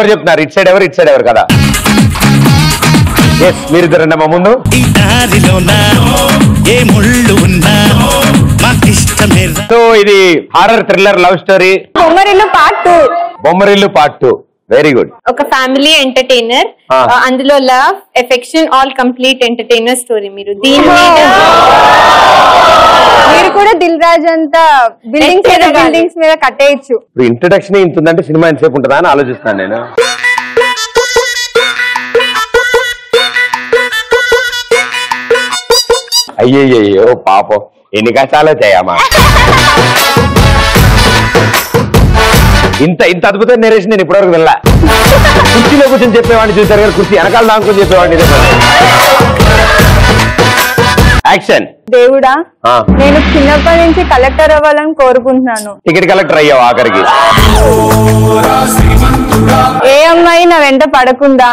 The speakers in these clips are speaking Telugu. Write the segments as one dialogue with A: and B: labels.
A: ఎవరు చెప్తున్నారు? ఇట్ సైడ్ ఎవరు కదా? ఎస్, మీరిద్దరండమ్మా ముందు. సో ఇది horror thriller love story Bommarillu part 2. Very good.
B: ఒక ఫ్యామిలీ ఎంటర్టైనర్, అందులో love, affection, all complete entertainer story. మీరు దీని మీరు కూడా దిల్ రాజు అంతా బిల్డింగ్స్ మీద కట్టేయచ్చు.
A: ఇప్పుడు ఇంట్రడక్షన్ ఇంత ఉందంటే సినిమా ఎంతసేపు ఉంటుందా అని ఆలోచిస్తాను నేను. అయ్యయ్యో పాపం, ఎన్ని కష్టాలు వచ్చాయమ్మా. ఇంత అద్భుతమైన నేరేషన్ నేను ఇప్పటివరకు వెళ్ళా. కుర్చీలో కూర్చొని చెప్పేవాడిని చూసారు కానీ కుర్చీ వెనకాల దాంకొని చెప్పేవాడిని. యాక్షన్.
B: దేవుడా, నేను చిన్నప్పటి నుంచి కలెక్టర్ అవ్వాలని కోరుకుంటున్నాను.
A: టికెట్ కలెక్టర్ అయ్యావు ఆఖరికి.
B: ఏ అమ్మాయి నా వెంట పడకుండా,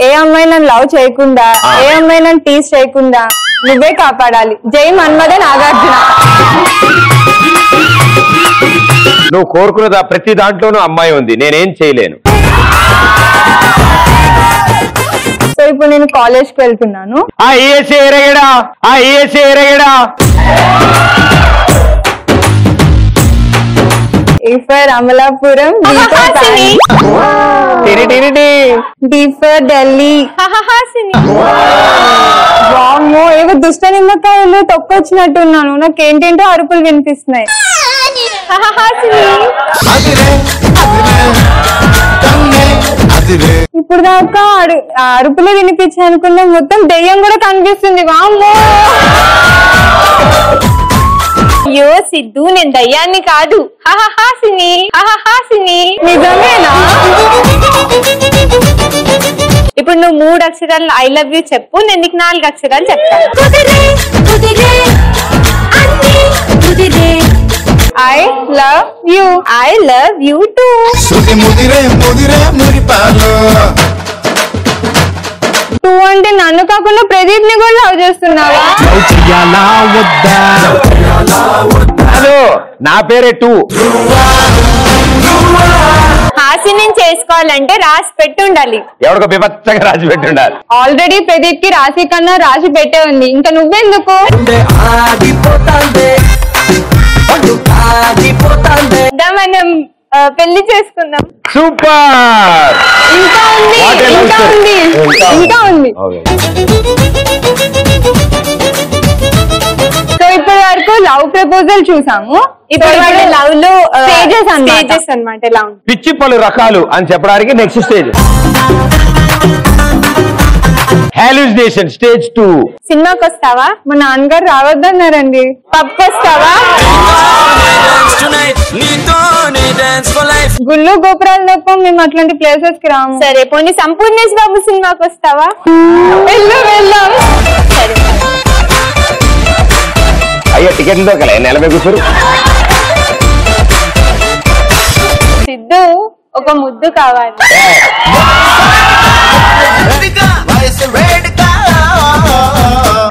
B: ఏ అమ్మాయి నన్ను లవ్ చేయకుండా, ఏ అమ్మాయి నన్ను టీస్ చేయకుండా నువ్వే కాపాడాలి. జై మన్మథ నాగార్జున.
A: నువ్వు కోరుకున్నదా ప్రతి దాంట్లోనూ అమ్మాయి ఉంది, నేనేం చేయలేను.
B: సో ఇప్పుడు నేను కాలేజ్ కి వెళ్తున్నాను. అమలాపురం, ఢిల్లీ. వామ్మో, ఏవో దుష్ట నిమ్మకాయలు తొక్కొచ్చినట్టున్నాను. నాకేంటంటే అరుపులు వినిపిస్తున్నాయి. ఇప్పుడు దాకా అరుపులు వినిపించాయి అనుకున్నా, మొత్తం దెయ్యం కూడా కనిపిస్తుంది. వామ్మో. అయ్యో సిద్ధు, నేను దయ్యాన్ని కాదు. నిజమేనా? ఇప్పుడు నువ్వు 3 అక్షరాలు ఐ లవ్ యూ చెప్పు, నేను నీకు 4 అక్షరాలు చెప్తాను. I love you. I love you too. Two అంటే నన్ను కాకుండా ప్రదీప్ ని కూడా లవ్ చేస్తున్నావా?
A: నా పేరే 2.
B: హాసిని చేసుకోవాలంటే రాసి పెట్టి ఉండాలి.
A: ఎవరికో విభత్సంగా రాసి పెట్టి ఉండాలి.
B: ఆల్రెడీ ప్రదీప్ కి రాసి కన్నా రాసి పెట్టే ఉంది, ఇంకా నువ్వెందుకు? మనం పెళ్లి చేసుకుందాం.
A: సూపర్.
B: ఇంకా ఉంది. సో ఇప్పటి వరకు లవ్ ప్రపోజల్ చూసాము. ఇప్పుడు లవ్ లో స్టేజెస్ అన్నమాట. ఎలా ఉంది?
A: పిచ్చి పలు రకాలు అని చెప్పడానికి నెక్స్ట్ స్టేజ్ హాలుసినేషన్ స్టేజ్ 2.
B: సినిమాకి వస్తావా? మా నాన్నగారు రావద్దన్నారండి. పబ్కి వస్తావా? గుళ్ళు గోపురాలు తప్ప మేము అట్లాంటి ప్లేసెస్ కి రాము. సరే పోనీ సంపూర్ణేష్ బాబు సినిమాకి వస్తావా? వెళ్దాం.
A: అయ్యో టికెట్లు దొరకలే, నెలమే కూర్చోరు.
B: సిద్ధు, ఒక ముద్దు కావాలి.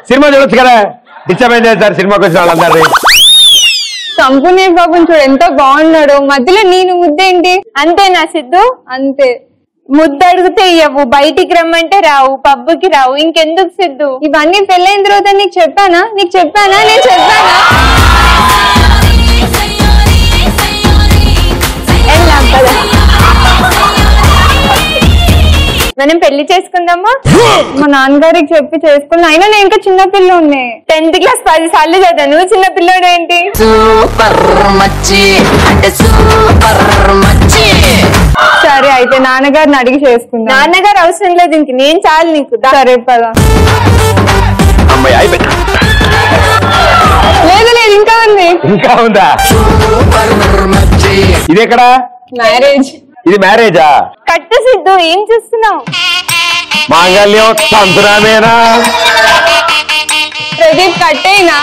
A: సినిమా చూడొచ్చు కదా, డిస్టర్బెన్స్ చేస్తారు సినిమాకి వచ్చిన వాళ్ళందరినీ.
B: సంపూర్ణేష్ బాబుని చూడు ఎంత బాగున్నాడు, మధ్యలో నేను ముద్దేంటి? అంతేనా సిద్ధు? అంతే. ముద్దు అడిగితే ఇవ్వవు, బయటికి రమ్మంటే రావు, పబ్బుకి రావు, ఇంకెందుకు సిద్ధు? ఇవన్నీ పెళ్ళైన తర్వాత నీకు చెప్పానా? నేను చెప్పానా? మనం పెళ్లి చేసుకుందామా? మా నాన్నగారికి చెప్పి చేసుకున్నా. అయినా నేను ఇంకా చిన్నపిల్ల ఉన్నాయి. 10th క్లాస్ 10 సార్లు చదివాను. నువ్వు చిన్నపిల్లడు ఏంటి? సరే అయితే నాన్నగారిని అడిగి చేసుకున్నా. నాన్నగారు అవసరం లేదు, ఇంక నేను చాలు నీకు. సరే పదా. లేదు ఇంకా
A: ఉందా? ఇది ఎక్కడ?
B: మ్యారేజ్.
A: ఇది మ్యారేజా?
B: కట్టు సిద్ధు, ఏం చూస్తున్నావు?
A: మాంగళ్యం తంతురామేనా?
B: ప్రదీప్ కట్టేనా?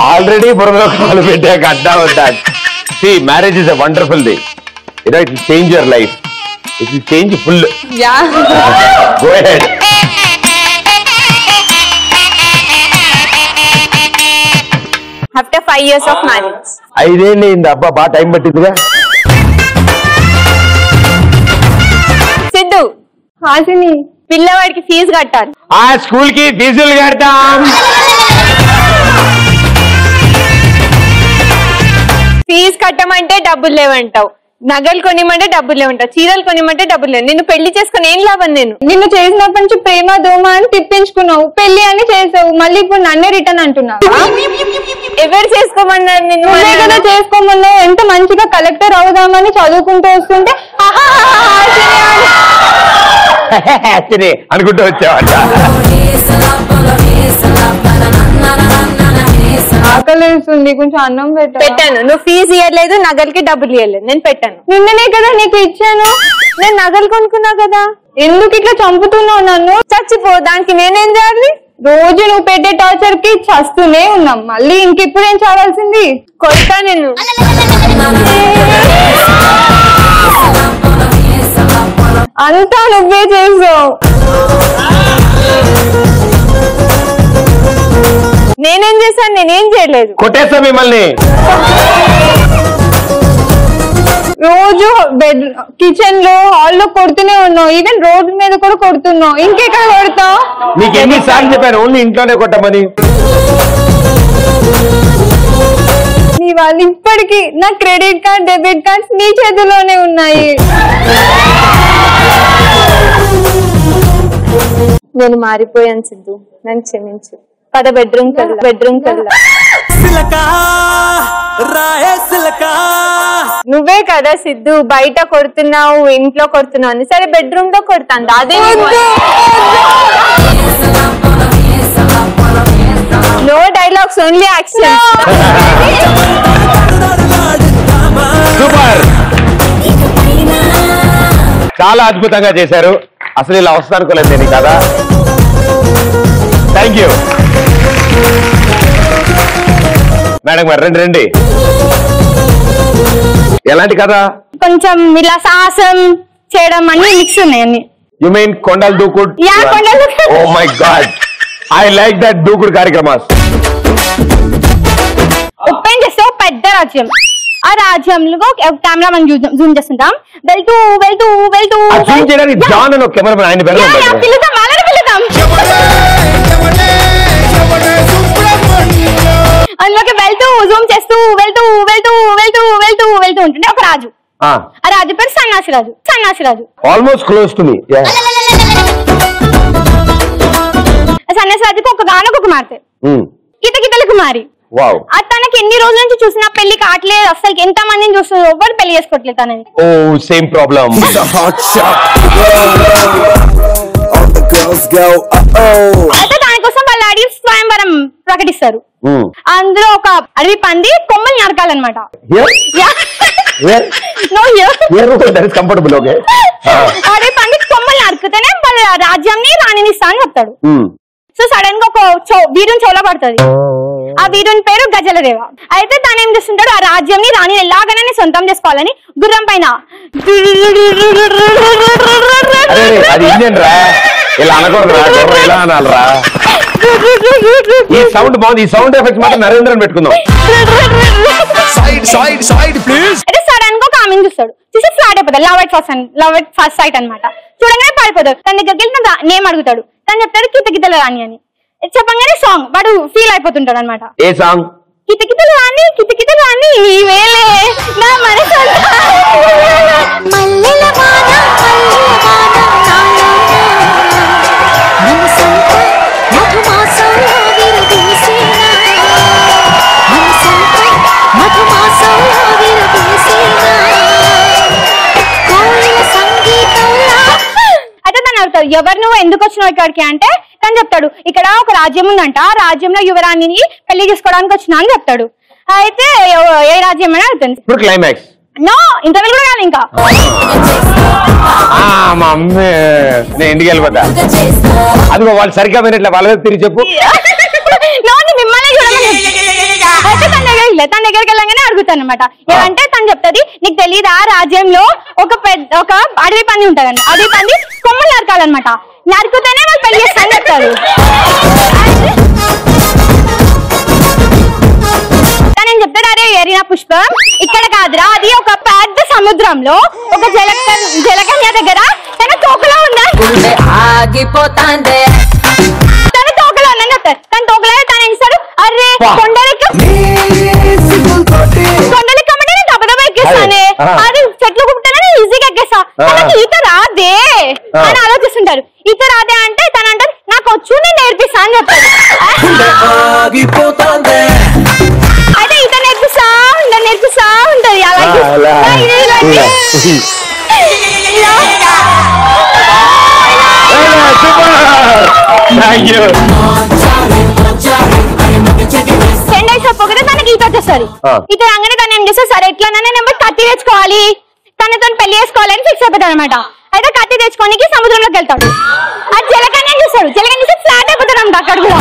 A: ఆల్రెడీ బుర్రలో కాలు పెట్టా కట్టా ఉంటా. See, marriage is a wonderful thing. It will change your life. It will change full.
B: Yeah.
A: Go ahead.
B: After 5 years of marriage.
A: 5 ఏళ్ళు అయింది. అబ్బా బాగా టైం పట్టిందిగా.
B: హాసిని పిల్లవాడికి ఫీజు కట్టాలి.
A: ఆ స్కూల్ కి ఫీజులు కడతాం.
B: ఫీజు కట్టమంటే డబ్బులు లేవంటావు, నగలు కొనిమంటే డబ్బులు లేవంటావు, చీరలు కొనిమంటే డబ్బులు లేవు. నిన్ను పెళ్లి చేసుకుని ఏం లాభం? నిన్ను చేసినప్పటి నుంచి ప్రేమ దోమ అని తిప్పించుకున్నావు, పెళ్లి అని చేసావు, మళ్ళీ ఇప్పుడు నన్నే రిటర్న్ అంటున్నావు. ఎవరు చేసుకోమన్నారు నిన్ను? కదా చేసుకోమన్నావు. ఎంత మంచిగా కలెక్టర్ అవుదామని చదువుకుంటూ వస్తుంటే
A: అనుకుంటూ వచ్చావట.
B: ఆకలిస్తుంది, కొంచెం అన్నం పెట్టాను. నువ్వు ఫీజు ఇవ్వలేదు, నగలకి డబ్బులు ఇవ్వలేదు, నేను పెట్టాను. నిన్ననే కదా నీకు ఇచ్చాను, నేను నగలు కొనుక్కున్నా కదా. ఎందుకు ఇట్లా చంపుతున్నావు నన్ను? చచ్చిపో, దానికి నేనేం చేయాలి? రోజు నువ్వు పెట్టే టార్చర్ కి చస్తూనే ఉన్నాం, మళ్ళీ ఇంకెప్పుడు ఏం చావాల్సింది? కొడతా నేను. అంతా నువ్వే చేసావు, నేనేం చేశాను? నేనేం చేయలేదు.
A: కొట్టేస్తా మిమ్మల్ని.
B: రోజు బెడ్, కిచెన్ లో, హాల్లో కొడుతూనే ఉన్నావు, ఈవెన్ రోడ్డు మీద కూడా కొడుతున్నావు, ఇంకెక్కడ కొడతావు?
A: నీకు ఎన్నిసార్లు చెప్పాను ఓన్లీ ఇంట్లోనే కొట్టమని?
B: నీ వాళ్ళు ఇప్పటికీ నా క్రెడిట్ కార్డ్, డెబిట్ కార్డ్స్ నీ చేతిలోనే ఉన్నాయి. నేను మారిపోయాను సిద్ధు, నన్ను క్షమించు. పద బెడ్రూమ్ కల్లా. నువ్వే కదా సిద్ధు బయట కొడుతున్నావు, ఇంట్లో కొడుతున్నావు అని. సరే బెడ్రూమ్ లో కొడతాను, అదే. No dialogues, only action.
A: Super, చాలా అద్భుతంగా చేశారు. అసలు ఇలా వస్తా అనుకోలేదు నేను కదా. థ్యాంక్ యూ మేడం గారు. రండి. ఎలాంటి కదా?
B: కొంచెం ఇలా సాహసం చేయడం అన్ని మిక్స్ ఉన్నాయి అన్ని.
A: యు మీన్ కొండలు దూకుడు? Oh my God, I like that దూకుడు కార్యక్రమాలు.
B: ఓపెన్ చేస్తే పెద్ద రాజ్యం, ఆ రాజ్యంలో కెమెరా మనం జూమ్ చేస్తుంటాం, వెళ్తూ
A: జూమ్ చేయడానికి జాన్ అని ఒక కెమెరామెన్ ఆయన
B: పిలుద్దాం. అందులోకి వెళ్తూ జూమ్ చేస్తూ వెళ్తూ ఉంటుంటే ఒక రాజు, ఆ రాజు పేరు సన్నాసిరాజు.
A: Almost close to me.
B: సన్యాసిరాజుకి ఒక గానొక కుమార్తె, కితకితల కుమారి. తనకి ఎన్ని రోజుల నుంచి చూసినా పెళ్లి కావట్లేదు, అసలు ఎంత మందిని చూస్తున్నారు, ఎవరు పెళ్లి చేసుకోవట్లేదు తనని.
A: ఓ సేమ్ ప్రాబ్లం.
B: అయితే దానికోసం వాళ్ళ అడవి స్వయంవరం ప్రకటిస్తారు. అందులో ఒక అడవి పంది కొమ్మలు నరకాలన్నమాట. అడవి పంది కొమ్మలు నరుకుతేనే వాళ్ళ రాజ్యాన్ని రాణిని ఇస్తా అని చెప్తాడు. సో సడన్ గా ఒక వీరుని చెవులో పడుతుంది. ఆ వీరుని పేరు గజలదేవ. అయితే తను ఏం చేస్తుంటాడు, ఆ రాజ్యాన్ని రాణిని ఎలాగైనా సొంతం చేసుకోవాలని గుర్రం పైన
A: ఈ సౌండ్ బాగుంది. ఈ సౌండ్ ఎఫెక్ట్ మాత్రం నరేంద్రని పెట్టుకుందాం.
B: అయితే సడన్ గా ఒక ఆమెను చూస్తాడు, చూసి ఫ్లాట్ అయిపోతాడు. లవ్ ఎట్ ఫస్ట్ సైట్ అనమాట. చూడగానే పారిపోతాడు. తన దగ్గరికి వెళ్ళి తన నేమ్ అడుగుతాడు. తను చెప్తాడు కితకితల రాణి అని. చెప్పగానే సాంగ్ వాడు ఫీల్ అయిపోతుంటాడు అనమాట.
A: ఏ సాంగ్?
B: కితకితల రాణి నీవేలే నా మనసు. అయితే తను అడుగుతాడు, ఎవరు నువ్వు, ఎందుకు వచ్చినావు ఇక్కడికి అంటే తను చెప్తాడు, ఇక్కడ ఒక రాజ్యం ఉందంట, ఆ రాజ్యంలో యువరాణిని పెళ్లి చేసుకోవడానికి వచ్చినా అని చెప్తాడు. అయితే ఏ రాజ్యం అని అడుగుతుంది.
A: ఇప్పుడు క్లైమాక్స్.
B: నో, ఇంటర్వ్యూ కూడా కాదు ఇంకా.
A: మా అమ్మే నేను ఇంటికి వెళ్ళిపోతా. అది వాళ్ళు సరిగ్గా వినట్లే, వాళ్ళ తిరిగి చెప్పు.
B: మిమ్మల్ని అయితే తన దగ్గరికి వెళ్ళగానే అడుగుతాను అనమాట. ఏమంటే తను చెప్తుంది, నీకు తెలియదు ఆ రాజ్యంలో ఒక అడవి పంది ఉంటదండి, అడవి పంది కొమ్మలు నరకాలన్నమాట, నరుకుతేనే వాళ్ళు పెళ్లి చేస్తాను చెప్తారు. తనేం చెప్తాడు, అరే
C: చేరిన పుష్పం ఇక్కడ కాదురా, అది ఒక పెద్ద సముద్రంలో ఒక జలకన్య దగ్గర తన తోకలో ఉన్న తన తోకలో ఉందని చెప్తారు. తన తోకలో తను ఏం చేస్తాడు, అరే కొండలెక్కమంటే నేను దెబ్బ ఎక్కేస్తానే, అది చెట్లు కుట్టానని ఈజీగా ఎక్కేస్తా, తనకి ఈత రాదే అని ఆలోచిస్తుంటారు. ఈత రాదే అంటే తను అంటారు నాకు వచ్చు నేను నేర్పిస్తా అని చెప్తారు. అయితే ఈత నేర్పిస్తా ఉంటది పొగడే తనకి ఈత వచ్చేసరి. ఈత రాగానే తను ఏం చేస్తారు, సరే ఎట్లనే నేను కత్తి తెచ్చుకోవాలి, తనతో పెళ్లి చేసుకోవాలని ఫిక్స్ అయిపోతాడు అనమాట. అయితే కత్తి తెచ్చుకోనికి సముద్రంలోకి వెళ్తాడు. అది జలకన్య చూస్తాడు, జలకన్య చూస్తే ఫ్లాట్ అయిపోతాడు అంట. అక్కడ కూడా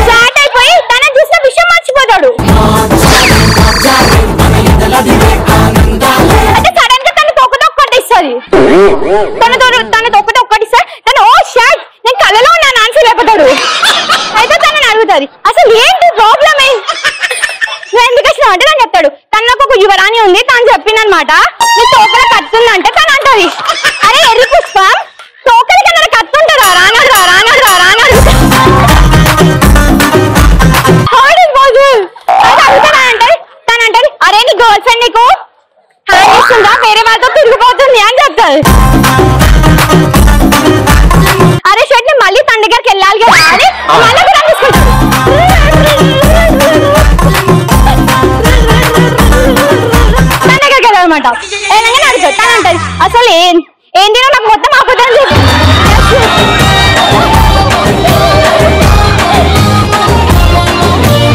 C: ఫ్లాట్ అయిపోయి తన చూసిన విషయం మర్చిపోతాడు. అంటే సడన్ గా తన తొక్కతో ఒక్కటిస్తుంది, తన తొక్కతో ఒక్కటిస్తారు. తను ఓ షాట్ నేను కళ్ళలో ఉన్నాను ఆన్సర్ అయిపోతాడు. అయితే తనని అడుగుతుంది అసలు ఏంటి ప్రాబ్లం నువ్వు ఎందుకు వచ్చినావు అంటే తను చెప్తాడు తనకు ఒక యువరాణి ఉంది, తను చెప్పిందనమాట నీ తోకల కత్తుందంటే తను అంటది అరే ఎర్రి పుష్పం తోకలకి ఏదైనా కత్తుంటారా రానాడు తనంటది అరే నీ గర్ల్ ఫ్రెండ్ నీకు హ్యాండ్ ఇస్తుందా వేరే వాళ్ళతో తిరిగిపోతుంది అని చెప్తారు. అరే షర్ట్ ని మళ్ళీ తన దగ్గరికి వెళ్ళాలి కదా అని మళ్ళీ కూడా తీసుకుంటాడు. తన దగ్గరికి వెళ్ళాలన్నమాట. ఏమైనా అడుగుతాడు తను అంటది అసలు ఏంటి నాకు మొత్తం అబద్ధం చెప్పి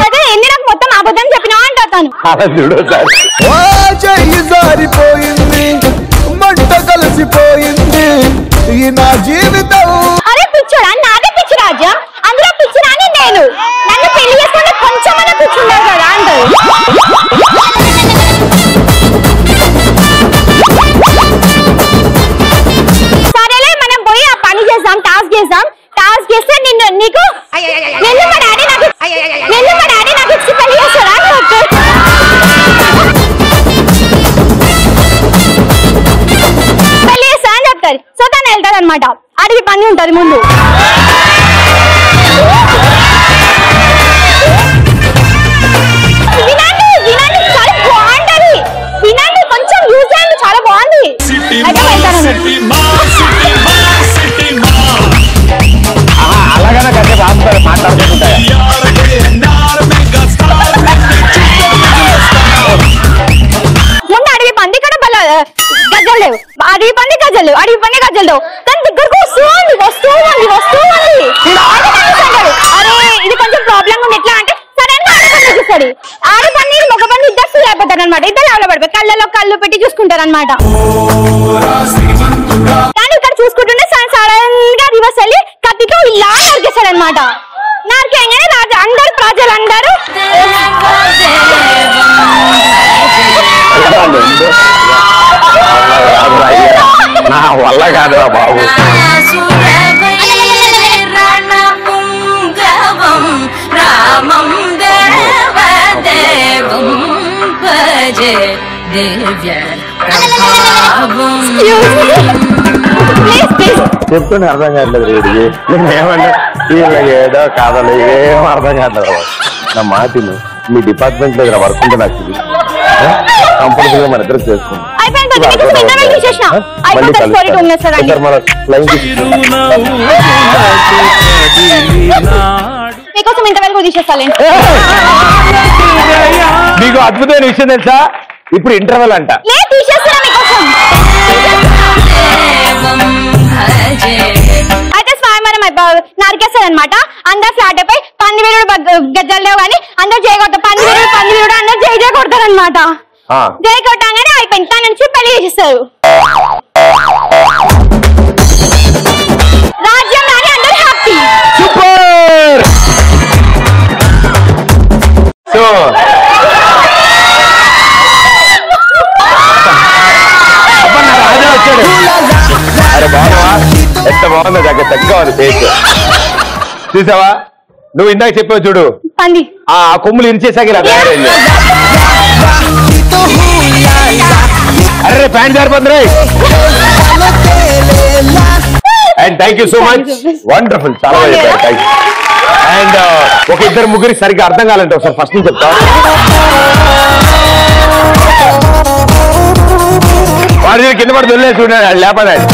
C: అదే ఏంటి నాకు మొత్తం అబద్ధం చెప్పినావా అంటారు తను.
D: నా జీవితం
C: అరే పిచ్చుడా నాదే పిచ్చి రాజ్యం, అందులో పిచ్చి రాని నేను, నన్ను పెళ్లి చేసుకుంటే కొంచెం పిచ్చి ఉండదు కదా అంటారు. సరేలే మనం పోయి ఆ పని చేద్దాం, టాస్క్ చేస్తే నీకు నిన్ను మా డాడీ నాకు ఇచ్చి పెళ్లి చేస్తారా అని చెప్తారు. పెళ్లి చేస్తా అని చెప్తారు. సో తను వెళ్తాడు అనమాట. అడిగి పని ఉంటది ముందు. వినండి చాలా బాగుంటది, వినండి కొంచెం యూజ్ చేయండి చాలా బాగుంది. అయితే వెళ్తాను
A: అలాగనే కంటే రాస్తారు మాట్లాడుతుంటాయి.
C: ముందు అడిగి పంది ఇక్కడ గజ్జలు లేవు, అడిగి పంది గజ్జలు లేవు. దాని దగ్గరకు వస్తూ ఉంది. అరే ఇది కొంచెం ప్రాబ్లం ఉంది ఎట్లా అంటే సడన్ గా ఆడపండి ఆడపండి మగ పండి ఇద్దరు ఫీల్ అయిపోతారు అనమాట. ఇద్దరు లెవెల్ పడిపోయి కళ్ళలో కళ్ళు పెట్టి చూసుకుంటారు అనమాట. కానీ ఇక్కడ చూసుకుంటుంటే సడన్ గా రివర్స్ వెళ్ళి కత్తితో ఇలా నరికేస్తాడు అనమాట. నరికేయగానే అందరు ప్రజలందరూ
A: నా వల్ల కాదురా బాబు. చెప్తుంటే అర్థం కావట్లేదు వీడికి. నేనేమంటే వీళ్ళకి ఏదో కాదలే ఏం అర్థం కావట్లేదు. నా మాటిను మీ డిపార్ట్మెంట్ లో వర్క్ ఉంటే నాకు కంపల్సరీగా మన ఇద్దరు చేసుకుంటాం. మీకు అద్భుతమైన విషయం తెలుసా, ఇప్పుడు ఇంటర్వెల్ అంట.
C: అయితే స్వయంవరం నరికేస్తారు అనమాట. అందరు ఫ్లాట్ అయిపోయి పందివీరుడు గజ్జలు లేవు కానీ అందరు జయ కొడతారు. పందివీరుడు అందరు జయ కొడతారు అనమాట. జయ కొట్టగానే అయిపోయింది, తన నుంచి పెళ్లి చేసేస్తారు. రాజ్యం రాని అందరు హ్యాపీ.
A: సూపర్. సో రాజా వచ్చాడు. అరే బాగున్నావా, ఎంత బాగుందో చక్కగా ఉంది ఫేస్. చూసావా నువ్వు ఇందాక చెప్పావు చూడు
C: పంది
A: ఆ కొమ్ములు ఇరిచేసాక ఇలా తయారైంది. అరే ప్యాంట్ జారిపోతుంది. And thank you so much, wonderful, చాలా బాగా చెప్పారు, థ్యాంక్ యూ. అండ్ ఒక ఇద్దరు ముగ్గురికి సరిగ్గా అర్థం కాలంటే ఒకసారి ఫస్ట్ నుంచి చెప్తా. వాడి కింద పడి వదిలేసి ఉన్నాడు లేపదాడు.